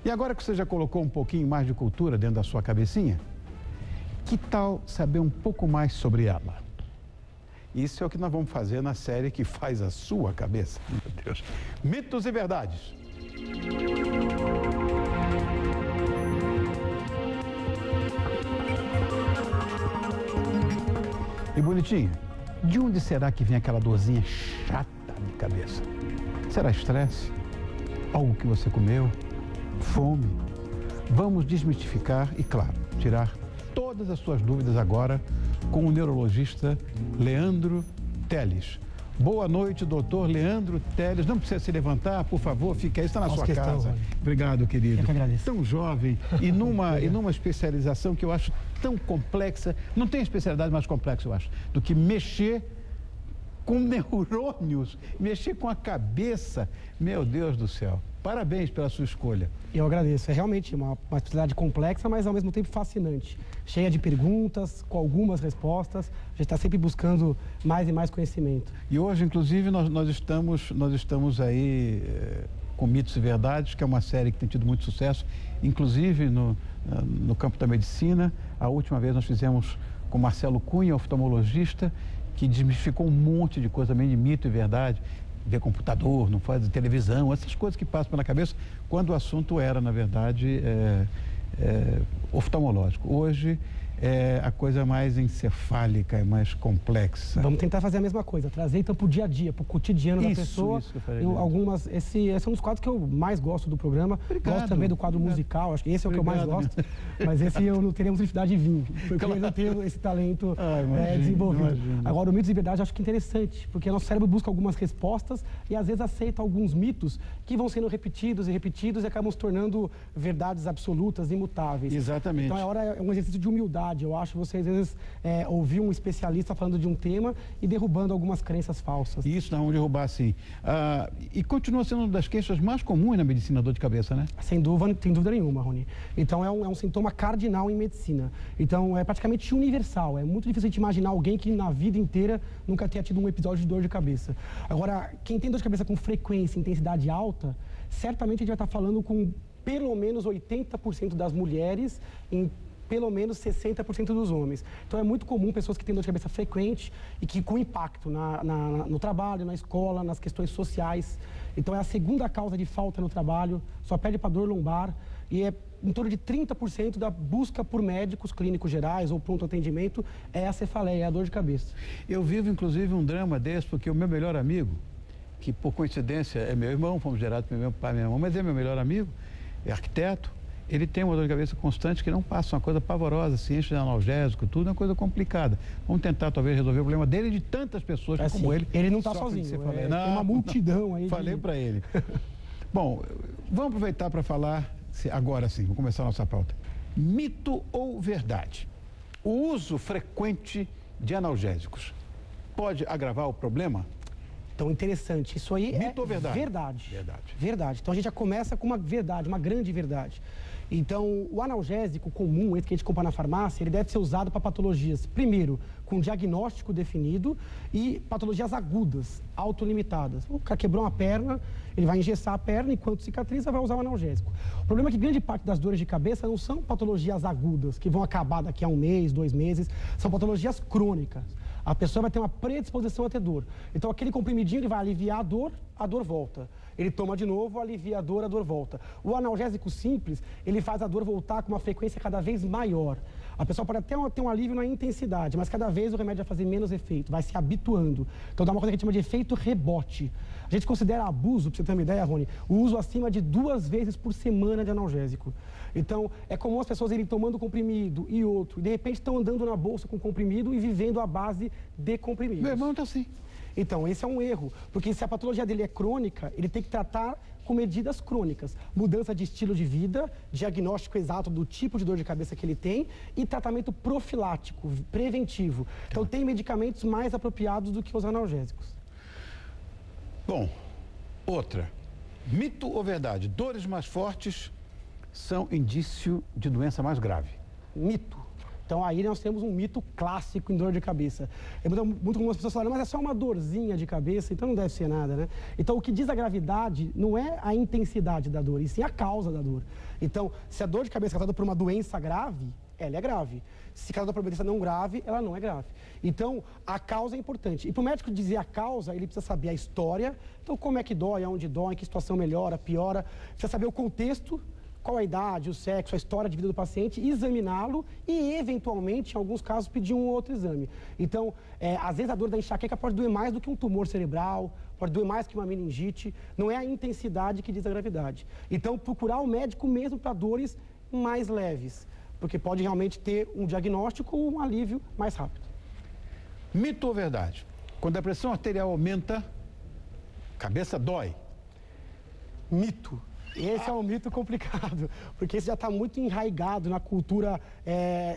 E agora que você já colocou um pouquinho mais de cultura dentro da sua cabecinha, que tal saber um pouco mais sobre ela? Isso é o que nós vamos fazer na série que faz a sua cabeça. Meu Deus. Mitos e verdades. E bonitinha, de onde será que vem aquela dorzinha chata de cabeça? Será estresse? Algo que você comeu? Fome? Vamos desmistificar e, claro, tirar todas as suas dúvidas agora com o neurologista Leandro Teles. Boa noite, doutor Leandro Teles. Não precisa se levantar, por favor, fica aí, está na sua casa. Obrigado, querido. Eu que agradeço. Tão jovem e numa especialização que eu acho tão complexa. Não tem especialidade mais complexa, eu acho, do que mexer com neurônios, mexer com a cabeça. Meu Deus do céu. Parabéns pela sua escolha. Eu agradeço. É realmente uma especialidade complexa, mas ao mesmo tempo fascinante. Cheia de perguntas, com algumas respostas. A gente está sempre buscando mais e mais conhecimento. E hoje, inclusive, nós estamos aí com Mitos e Verdades, que é uma série que tem tido muito sucesso, inclusive no campo da medicina. A última vez nós fizemos com Marcelo Cunha, oftalmologista, que desmistificou um monte de coisa também de mito e verdade. Ver computador, não faz televisão, essas coisas que passam pela cabeça, quando o assunto era, na verdade, oftalmológico. Hoje é a coisa mais encefálica e mais complexa. Vamos tentar fazer a mesma coisa, trazer então para o dia a dia, para o cotidiano da pessoa. Isso que eu falei. Esse é um dos quadros que eu mais gosto do programa. Obrigado. Gosto também do quadro musical, acho que esse é o que eu mais gosto. Mas esse eu não teria dificuldade de vir, porque eu não tenho esse talento desenvolvido. Agora, o Mitos e Verdade eu acho que é interessante, porque nosso cérebro busca algumas respostas e às vezes aceita alguns mitos que vão sendo repetidos e acabam se tornando verdades absolutas, imutáveis. Exatamente. Então é um exercício de humildade. Eu acho você, às vezes, ouvir um especialista falando de um tema e derrubando algumas crenças falsas. Isso, nós vamos derrubar, sim. E continua sendo uma das queixas mais comuns na medicina, dor de cabeça, né? Sem dúvida nenhuma, Rony. Então, é um sintoma cardinal em medicina. Então, é praticamente universal. É muito difícil a gente imaginar alguém que, na vida inteira, nunca tenha tido um episódio de dor de cabeça. Agora, quem tem dor de cabeça com frequência e intensidade alta, certamente a gente vai estar falando com pelo menos 80% das mulheres em pelo menos 60% dos homens. Então é muito comum pessoas que têm dor de cabeça frequente e que com impacto no trabalho, na escola, nas questões sociais. Então é a segunda causa de falta no trabalho, só perde para dor lombar e é em torno de 30% da busca por médicos clínicos gerais ou pronto atendimento é a cefaleia, é a dor de cabeça. Eu vivo inclusive um drama desse porque o meu melhor amigo, que por coincidência é meu irmão, fomos gerados pelo meu pai e minha mãe, mas é meu melhor amigo, é arquiteto. Ele tem uma dor de cabeça constante que não passa, uma coisa pavorosa, se enche de analgésico, tudo, é uma coisa complicada. Vamos tentar, talvez, resolver o problema dele e de tantas pessoas como ele. Ele não está sozinho, tem uma multidão aí. Falei para ele. Bom, vamos aproveitar para falar, agora sim, vamos começar a nossa pauta. Mito ou verdade? O uso frequente de analgésicos pode agravar o problema? Então, interessante. Isso aí Mito ou verdade? Verdade. Então, a gente já começa com uma verdade, uma grande verdade. Então, o analgésico comum, esse que a gente compra na farmácia, ele deve ser usado para patologias, primeiro, com diagnóstico definido e patologias agudas, autolimitadas. O cara quebrou uma perna, ele vai engessar a perna, enquanto cicatriza, vai usar o analgésico. O problema é que grande parte das dores de cabeça não são patologias agudas, que vão acabar daqui a 1 mês, 2 meses, são patologias crônicas. A pessoa vai ter uma predisposição a ter dor. Então, aquele comprimidinho, ele vai aliviar a dor volta. Ele toma de novo, alivia a dor volta. O analgésico simples, ele faz a dor voltar com uma frequência cada vez maior. A pessoa pode até ter um alívio na intensidade, mas cada vez o remédio vai fazer menos efeito, vai se habituando. Então, dá uma coisa que a gente chama de efeito rebote. A gente considera abuso, para você ter uma ideia, Rony, o uso acima de 2 vezes por semana de analgésico. Então, é comum as pessoas irem tomando comprimido e outro, e de repente estão andando na bolsa com comprimido e vivendo à base de comprimidos. Meu irmão está assim. Então, esse é um erro, porque se a patologia dele é crônica, ele tem que tratar com medidas crônicas. Mudança de estilo de vida, diagnóstico exato do tipo de dor de cabeça que ele tem e tratamento profilático, preventivo. Então, tem medicamentos mais apropriados do que os analgésicos. Bom, outra. Mito ou verdade? Dores mais fortes são indício de doença mais grave? Mito. Então aí nós temos um mito clássico em dor de cabeça. É muito comum as pessoas falarem, mas é só uma dorzinha de cabeça, então não deve ser nada, né? Então o que diz a gravidade não é a intensidade da dor, e sim a causa da dor. Então, se a dor de cabeça é causada por uma doença grave, ela é grave. Se causada por uma doença não grave, ela não é grave. Então, a causa é importante. E para o médico dizer a causa, ele precisa saber a história. Então, como é que dói, aonde dói, em que situação melhora, piora. Precisa saber o contexto, qual a idade, o sexo, a história de vida do paciente, examiná-lo e, eventualmente, em alguns casos, pedir um outro exame. Então, às vezes a dor da enxaqueca pode doer mais do que um tumor cerebral, pode doer mais que uma meningite. Não é a intensidade que diz a gravidade. Então, procurar o médico mesmo para dores mais leves, porque pode realmente ter um diagnóstico ou um alívio mais rápido. Mito ou verdade? Quando a pressão arterial aumenta, cabeça dói. Mito. Esse é um mito complicado, porque esse já está muito enraizado na cultura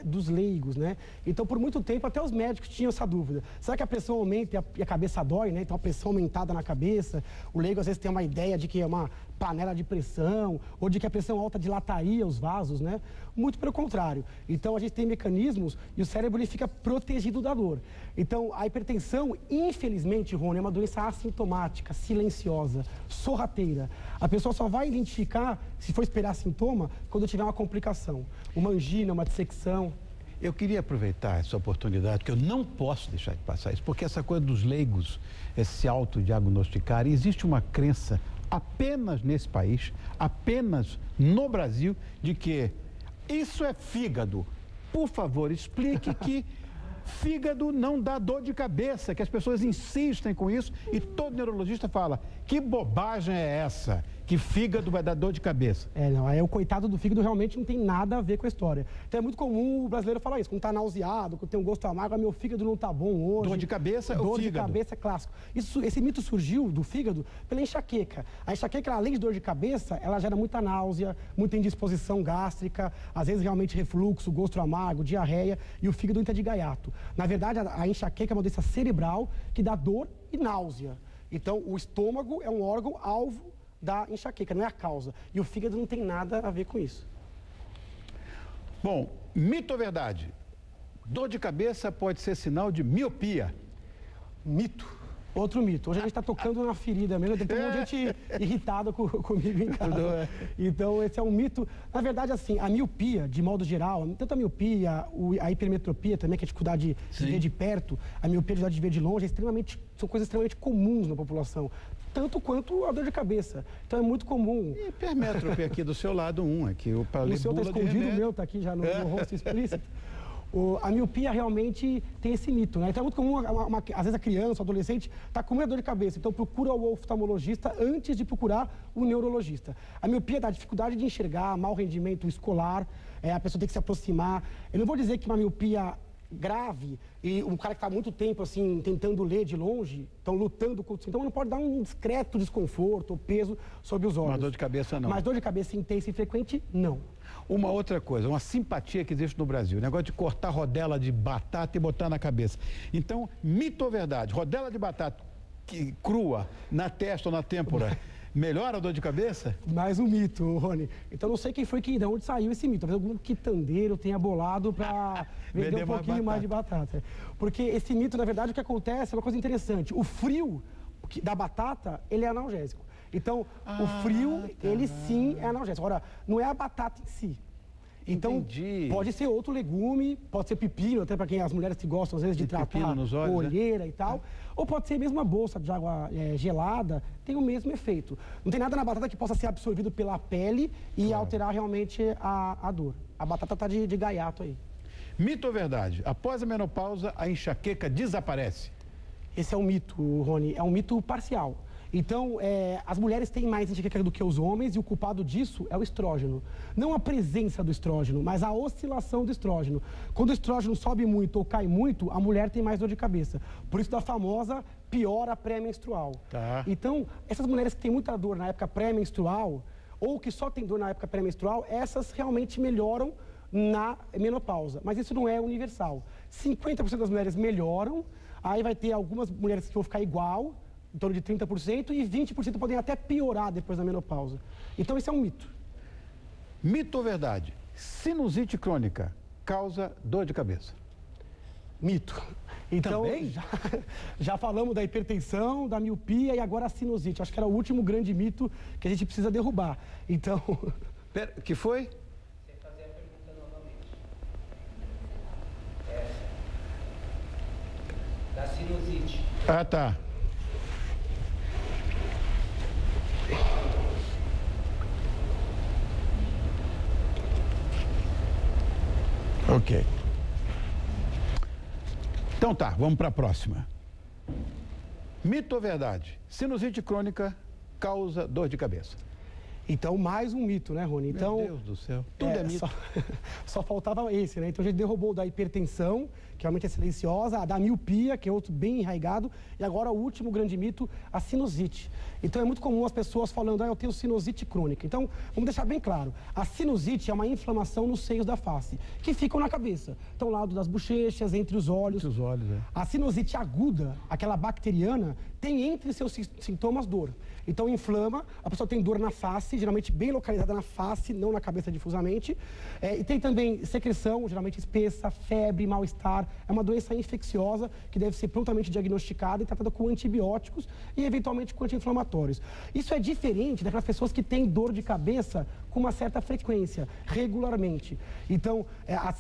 dos leigos, né? Então, por muito tempo, até os médicos tinham essa dúvida. Será que a pressão aumenta e a cabeça dói, né? Então, a pressão aumentada na cabeça. O leigo, às vezes, tem uma ideia de que é uma panela de pressão, ou de que a pressão alta dilataria os vasos, né? Muito pelo contrário. Então, a gente tem mecanismos e o cérebro ele fica protegido da dor. Então, a hipertensão, infelizmente, Rony, é uma doença assintomática, silenciosa, sorrateira. A pessoa só vai identificar, se for esperar sintoma, quando tiver uma complicação. Uma angina, uma dissecção. Eu queria aproveitar essa oportunidade, porque eu não posso deixar de passar isso, porque essa coisa dos leigos, se autodiagnosticar, existe uma crença apenas nesse país, apenas no Brasil, de que isso é fígado. Por favor, explique que fígado não dá dor de cabeça, que as pessoas insistem com isso e todo neurologista fala, que bobagem é essa? Que fígado vai dar dor de cabeça. Não, aí o coitado do fígado realmente não tem nada a ver com a história. Então é muito comum o brasileiro falar isso, quando tá nauseado, quando tem um gosto amargo, meu fígado não tá bom hoje. Dor de cabeça é o fígado. Dor de cabeça é clássico. Esse mito surgiu do fígado pela enxaqueca. A enxaqueca, além de dor de cabeça, ela gera muita náusea, muita indisposição gástrica, às vezes realmente refluxo, gosto amargo, diarreia, e o fígado entra de gaiato. Na verdade, a enxaqueca é uma doença cerebral que dá dor e náusea. Então, o estômago é um órgão alvo da enxaqueca, não é a causa. E o fígado não tem nada a ver com isso. Bom, mito ou verdade? Dor de cabeça pode ser sinal de miopia. Mito. Outro mito. Hoje a gente está tocando na ferida mesmo, tem um monte de gente irritada comigo em casa. Então, esse é um mito. Na verdade, assim, a miopia, de modo geral, tanto a miopia, a hipermetropia também, que é a dificuldade de ver de perto, a miopia, a dificuldade de ver de longe, são coisas extremamente comuns na população. Tanto quanto a dor de cabeça. Então é muito comum. E hipermetropia aqui do seu lado, aqui o palibula. O seu está escondido, o meu está aqui já no rosto explícito. A miopia realmente tem esse mito, né? Então é muito comum, às vezes a criança, o adolescente, está com muita dor de cabeça. Então procura o oftalmologista antes de procurar o neurologista. A miopia dá dificuldade de enxergar, mau rendimento escolar, a pessoa tem que se aproximar. Eu não vou dizer que uma miopia grave e um cara que está há muito tempo assim tentando ler de longe, estão lutando com então não pode dar um discreto desconforto ou peso sobre os olhos. Mas dor de cabeça não. Mas dor de cabeça intensa e frequente, não. Uma outra coisa, uma simpatia que existe no Brasil, o negócio de cortar rodela de batata e botar na cabeça. Então, mito ou verdade? Rodela de batata crua na testa ou na têmpora melhora a dor de cabeça? Mais um mito, Rony. Então não sei quem foi de onde saiu esse mito. Talvez algum quitandeiro tenha bolado para vender um pouquinho mais de batata. Porque esse mito, na verdade, o que acontece é uma coisa interessante. O frio da batata, ele é analgésico. Então, o frio, ele sim é analgésico. Agora, não é a batata em si. Então, entendi. Pode ser outro legume, pode ser pepino, até para quem as mulheres que gostam, às vezes, de tratar nos olhos, olheira, né? E tal. Ou pode ser mesmo uma bolsa de água gelada, tem o mesmo efeito. Não tem nada na batata que possa ser absorvido pela pele e alterar realmente a dor. A batata está de gaiato aí. Mito ou verdade? Após a menopausa, a enxaqueca desaparece? Esse é um mito, Rony. É um mito parcial. Então, as mulheres têm mais enxaqueca do que os homens e o culpado disso é o estrógeno. Não a presença do estrógeno, mas a oscilação do estrógeno. Quando o estrógeno sobe muito ou cai muito, a mulher tem mais dor de cabeça. Por isso da famosa piora pré-menstrual. Tá. Então, essas mulheres que têm muita dor na época pré-menstrual ou que só têm dor na época pré-menstrual, essas realmente melhoram na menopausa. Mas isso não é universal. 50% das mulheres melhoram, aí vai ter algumas mulheres que vão ficar igual, em torno de 30%, e 20% podem até piorar depois da menopausa. Então, esse é um mito. Mito ou verdade? Sinusite crônica causa dor de cabeça? Mito. Então, Também? já falamos da hipertensão, da miopia e agora a sinusite. Acho que era o último grande mito que a gente precisa derrubar. Então... Pera, que foi? Você fazer a pergunta novamente. Da sinusite. Ah, tá. Ok. Então tá, vamos para a próxima. Mito ou verdade? Sinusite crônica causa dor de cabeça. Então, mais um mito, né, Rony? Então, Meu Deus do céu. Tudo é mito. Só faltava esse, né? Então, a gente derrubou o da hipertensão, que realmente é silenciosa, a da miopia, que é outro bem enraizado, e agora o último grande mito, a sinusite. Então, é muito comum as pessoas falando, eu tenho sinusite crônica. Então, vamos deixar bem claro, a sinusite é uma inflamação nos seios da face, que ficam na cabeça. Então, ao lado das bochechas, entre os olhos. Entre os olhos, é. A sinusite aguda, aquela bacteriana, tem entre seus sintomas dor. Então, inflama, a pessoa tem dor na face, geralmente bem localizada na face, não na cabeça difusamente. E tem também secreção, geralmente espessa, febre, mal-estar. É uma doença infecciosa que deve ser prontamente diagnosticada e tratada com antibióticos e, eventualmente, com anti-inflamatórios. Isso é diferente daquelas pessoas que têm dor de cabeça com uma certa frequência, regularmente. Então, a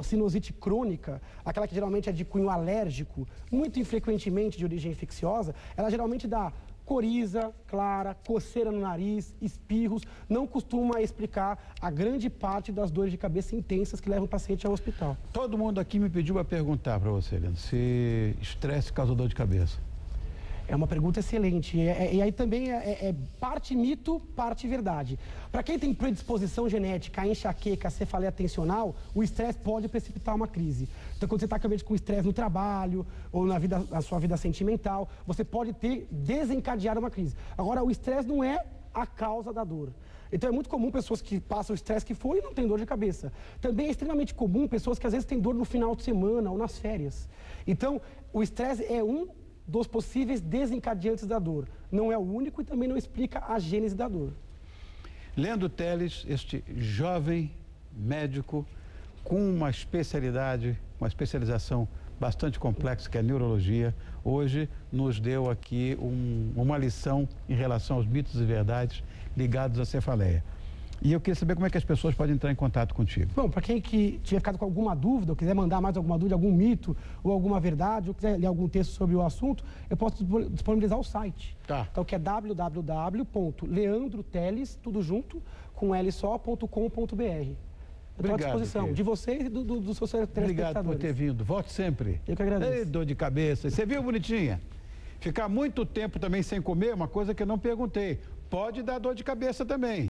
sinusite crônica, aquela que geralmente é de cunho alérgico, muito infrequentemente de origem infecciosa, ela geralmente dá coriza clara, coceira no nariz, espirros, não costuma explicar a grande parte das dores de cabeça intensas que levam o paciente ao hospital. Todo mundo aqui me pediu para perguntar para você, Leandro, se estresse causa dor de cabeça. É uma pergunta excelente. E aí também é parte mito, parte verdade. Para quem tem predisposição genética, a enxaqueca, a cefaleia tensional, o estresse pode precipitar uma crise. Então, quando você está com estresse no trabalho ou na sua vida sentimental, você pode desencadear uma crise. Agora, o estresse não é a causa da dor. Então, é muito comum pessoas que passam o estresse que foi e não têm dor de cabeça. Também é extremamente comum pessoas que às vezes têm dor no final de semana ou nas férias. Então, o estresse é um dos possíveis desencadeantes da dor. Não é o único e também não explica a gênese da dor. Leandro Teles, este jovem médico com uma especialização bastante complexa, que é a neurologia, hoje nos deu aqui uma lição em relação aos mitos e verdades ligados à cefaleia. E eu queria saber como é que as pessoas podem entrar em contato contigo. Bom, para quem que tiver ficado com alguma dúvida, ou quiser mandar mais alguma dúvida, algum mito ou alguma verdade, ou quiser ler algum texto sobre o assunto, eu posso disponibilizar o site. Tá. Então, que é www.leandroteles, tudo junto, com l.com.br. Estou à disposição querido. De vocês e dos seus telespectadores. Obrigado por ter vindo. Volte sempre. Eu que agradeço. Ei, dor de cabeça. Você viu, bonitinha? Ficar muito tempo também sem comer é uma coisa que eu não perguntei. Pode dar dor de cabeça também.